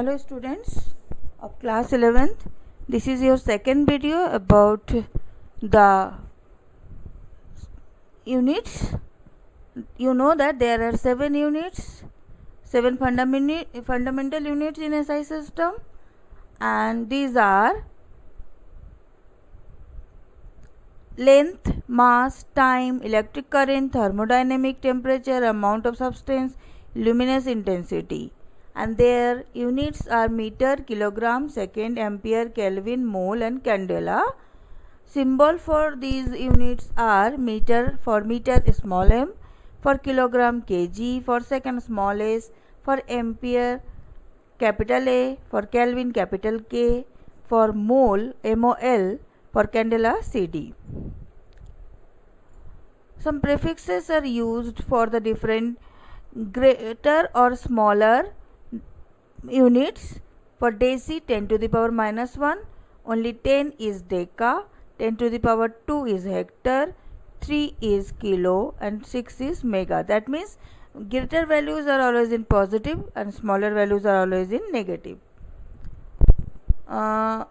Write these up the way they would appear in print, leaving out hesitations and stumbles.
Hello students of class 11th. This is your second video about the units. You know that there are 7 units, 7 fundamental units in SI system, and these are length, mass, time, electric current, thermodynamic, temperature, amount of substance, luminous intensity. And their units are meter, kilogram, second, ampere, Kelvin, mole and candela. Symbol for these units are meter, for meter small m, for kilogram kg, for second small s, for ampere capital A, for Kelvin capital K, for mole mol, for candela cd. Some prefixes are used for the different greater or smaller units. For deci 10 to the power minus 1, only 10 is deca, 10 to the power 2 is hectare, 3 is kilo and 6 is mega. That means greater values are always in positive and smaller values are always in negative.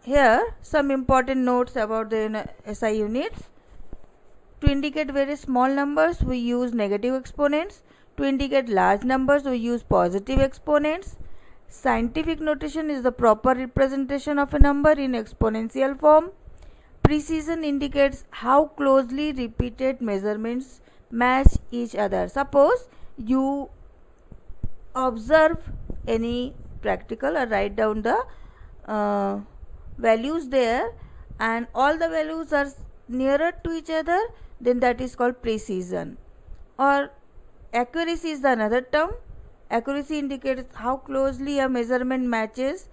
Here some important notes about the SI units. To indicate very small numbers we use negative exponents. To indicate large numbers we use positive exponents. Scientific notation is the proper representation of a number in exponential form. Precision indicates how closely repeated measurements match each other. Suppose you observe any practical or write down the values there and all the values are nearer to each other, then that is called precision. Or accuracy is the another term. Accuracy indicates how closely a measurement matches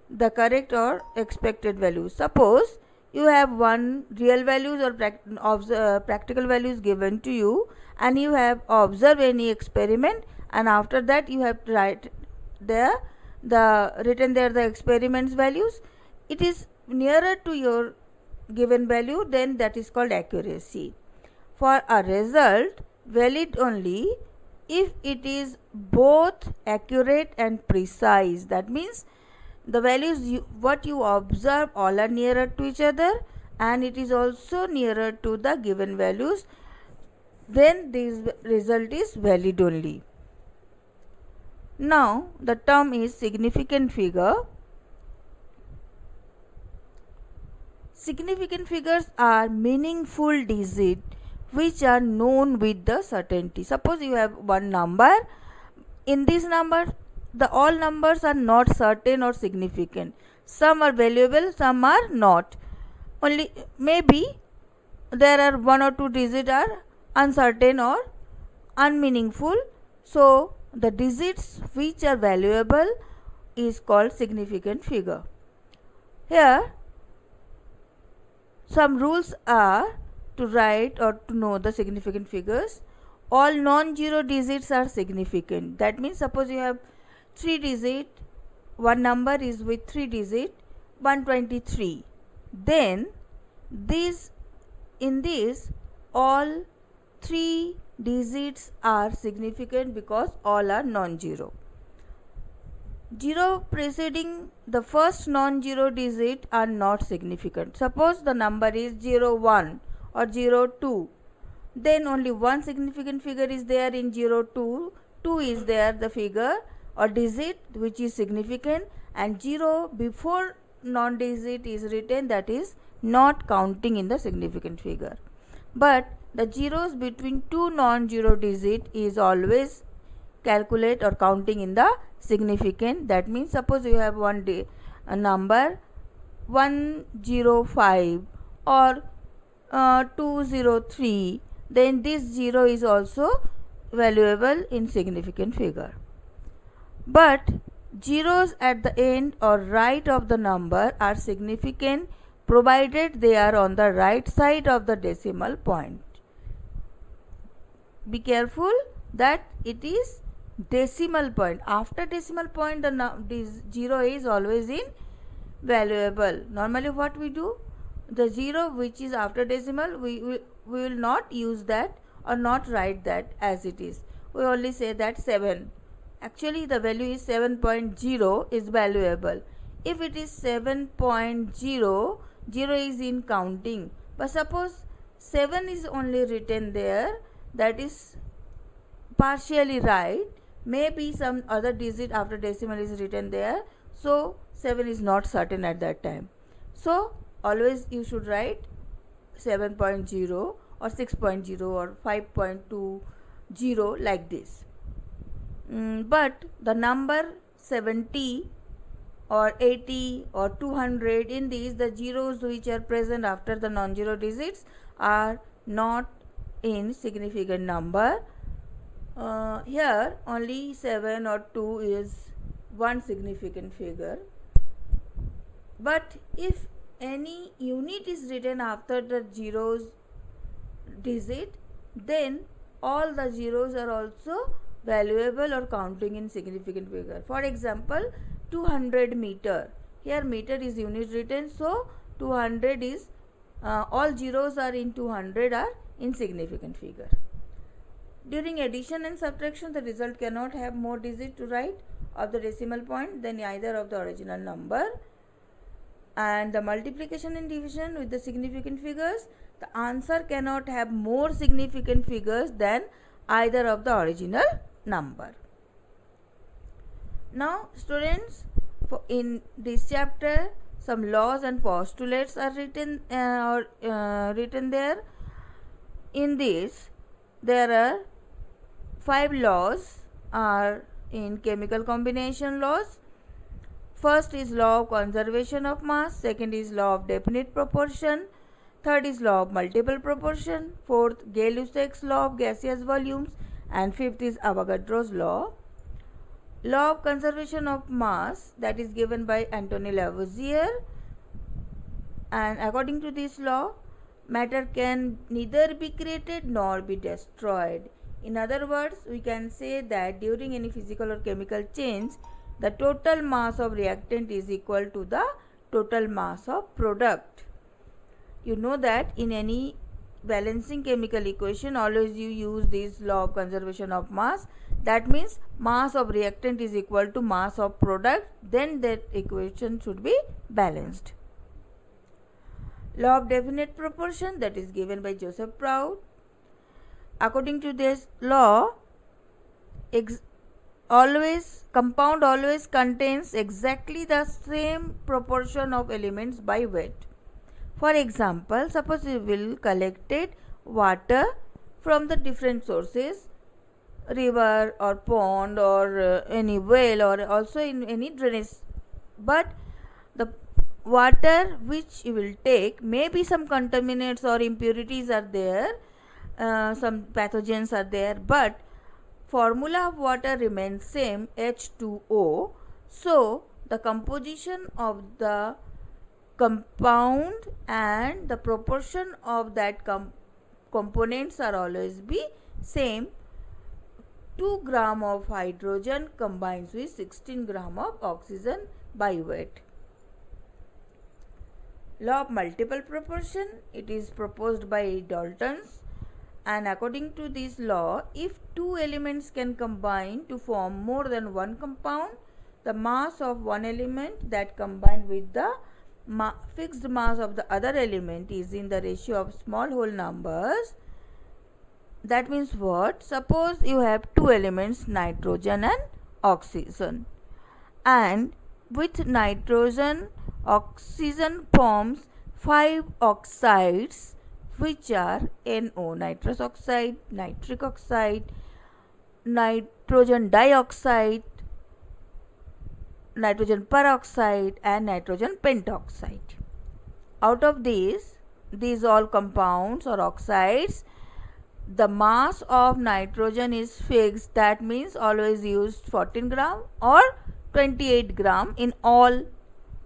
the correct or expected values. Suppose you have one real values or practical values given to you and you have observed any experiment, and after that you have to write there written there the experiments values. It is nearer to your given value, then that is called accuracy. For a result valid only if it is both accurate and precise. That means the values what you observe all are nearer to each other and it is also nearer to the given values, then this result is valid only. Now the term is significant figure. Significant figures are meaningful digits which are known with the certainty. Suppose you have one number. In this number, all numbers are not certain or significant. Some are valuable, some are not. Only maybe there are 1 or 2 digits are uncertain or unmeaningful. So the digits which are valuable is called significant figure. Here some rules are to write or to know the significant figures. All non-zero digits are significant. That means suppose you have 3 digits, one number is with 3 digits, 123. Then in this all 3 digits are significant because all are non-zero. 0 preceding the first non-zero digit are not significant. Suppose the number is 01 or 02, then only one significant figure is there in 02, 2 is there the figure or digit which is significant, and 0 before non-digit is written, that is not counting in the significant figure. But the zeros between 2 non-zero digit is always calculate or counting in the significant. That means suppose you have a number 105 or 203, then this 0 is also valuable in significant figure. But zeros at the end or right of the number are significant provided they are on the right side of the decimal point. Be careful that it is decimal point. After decimal point this 0 is always in valuable. Normally what we do, the 0 which is after decimal we will not use that or not write that as it is. We only say that 7 Actually the value is 7.0 is valuable. If it is 7.0, 0 is in counting. But suppose 7 is only written there, that is partially right. Maybe some other digit after decimal is written there, so 7 is not certain at that time. So always you should write 7.0 or 6.0 or 5.20 like this. But the number 70 or 80 or 200, in these the zeros which are present after the non-zero digits are not in significant number. Here only 7 or 2 is one significant figure. But if any unit is written after the zeros digit, then all the zeros are also valuable or counting in significant figure. For example, 200 meter. Here meter is unit written, so 200 is all zeros are in 200 are insignificant figure. During addition and subtraction, the result cannot have more digit to write of the decimal point than either of the original number. And the multiplication and division with the significant figures, the answer cannot have more significant figures than either of the original number. Now students, in this chapter some laws and postulates are written there. In this there are 5 laws are in chemical combination laws. First is law of conservation of mass, second is law of definite proportion, third is law of multiple proportion, fourth Gay-Lussac's law of gaseous volumes, and fifth is Avogadro's law. Law of conservation of mass, that is given by Antoine Lavoisier, and according to this law, matter can neither be created nor be destroyed. In other words, we can say that during any physical or chemical change, the total mass of reactant is equal to the total mass of product. You know that in any balancing chemical equation, always you use this law of conservation of mass. That means mass of reactant is equal to mass of product, then that equation should be balanced. Law of definite proportion, that is given by Joseph Prout. According to this law, compound always contains exactly the same proportion of elements by weight. For example, suppose you will collected water from the different sources, river or pond or any well or also in any drainage, but the water which you will take, maybe some contaminants or impurities are there, some pathogens are there, but formula of water remains same, H2O. So the composition of the compound and the proportion of that components are always be same. 2 gram of hydrogen combines with 16 gram of oxygen by weight. Law of multiple proportion, it is proposed by Dalton's, and according to this law, if 2 elements can combine to form more than one compound, the mass of one element that combined with the fixed mass of the other element is in the ratio of small whole numbers. That means what? Suppose you have 2 elements, nitrogen and oxygen, and with nitrogen, oxygen forms 5 oxides which are NO, nitrous oxide, nitric oxide, nitrogen dioxide, nitrogen peroxide and nitrogen pentoxide. Out of these all compounds or oxides, the mass of nitrogen is fixed. That means always use 14 gram or 28 gram in all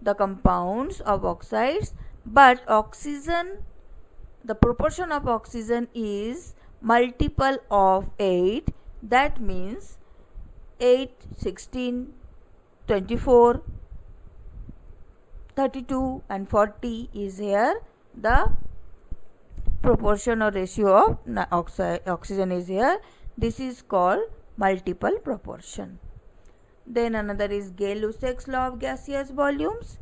the compounds of oxides, but oxygen, the proportion of oxygen is multiple of 8. That means 8, 16, 24, 32 and 40 is here the proportion or ratio of oxygen is here. This is called multiple proportion. Then another is Gay-Lussac's law of gaseous volumes.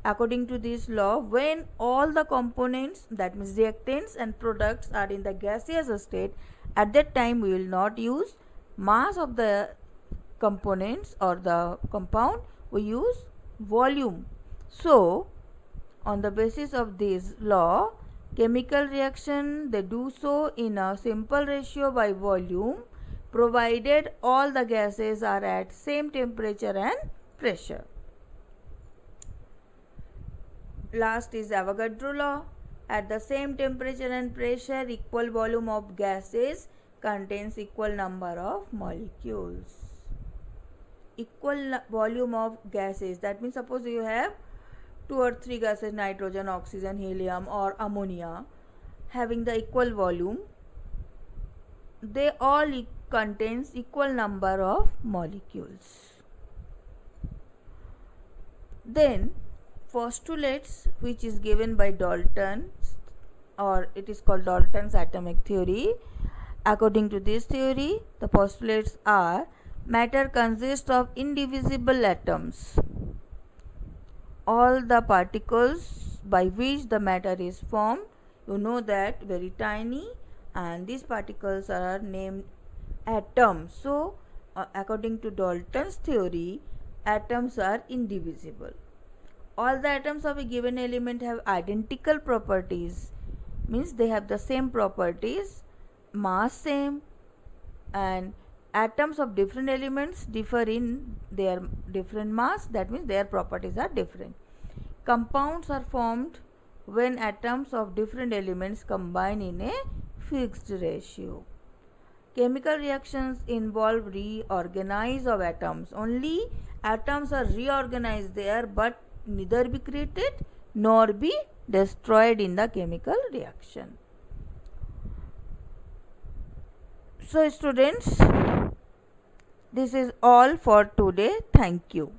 According to this law, when all the components, that means reactants and products, are in the gaseous state, at that time we will not use mass of the components or the compound, we use volume. So on the basis of this law, chemical reaction, they do so in a simple ratio by volume, provided all the gases are at same temperature and pressure. Last is Avogadro law. At the same temperature and pressure, equal volume of gases contains equal number of molecules. Equal volume of gases, that means suppose you have 2 or 3 gases, nitrogen, oxygen, helium or ammonia, having the equal volume, they all contains equal number of molecules. Then postulates, which is given by Dalton, or it is called Dalton's atomic theory. According to this theory, the postulates are: matter consists of indivisible atoms. All the particles by which the matter is formed, you know that, very tiny, and these particles are named atoms. So according to Dalton's theory, atoms are indivisible. All the atoms of a given element have identical properties, means they have the same properties, mass same, and atoms of different elements differ in their different mass, that means their properties are different. Compounds are formed when atoms of different elements combine in a fixed ratio. Chemical reactions involve reorganize of atoms. Only atoms are reorganized there, but neither be created nor be destroyed in the chemical reaction. So students, this is all for today. Thank you.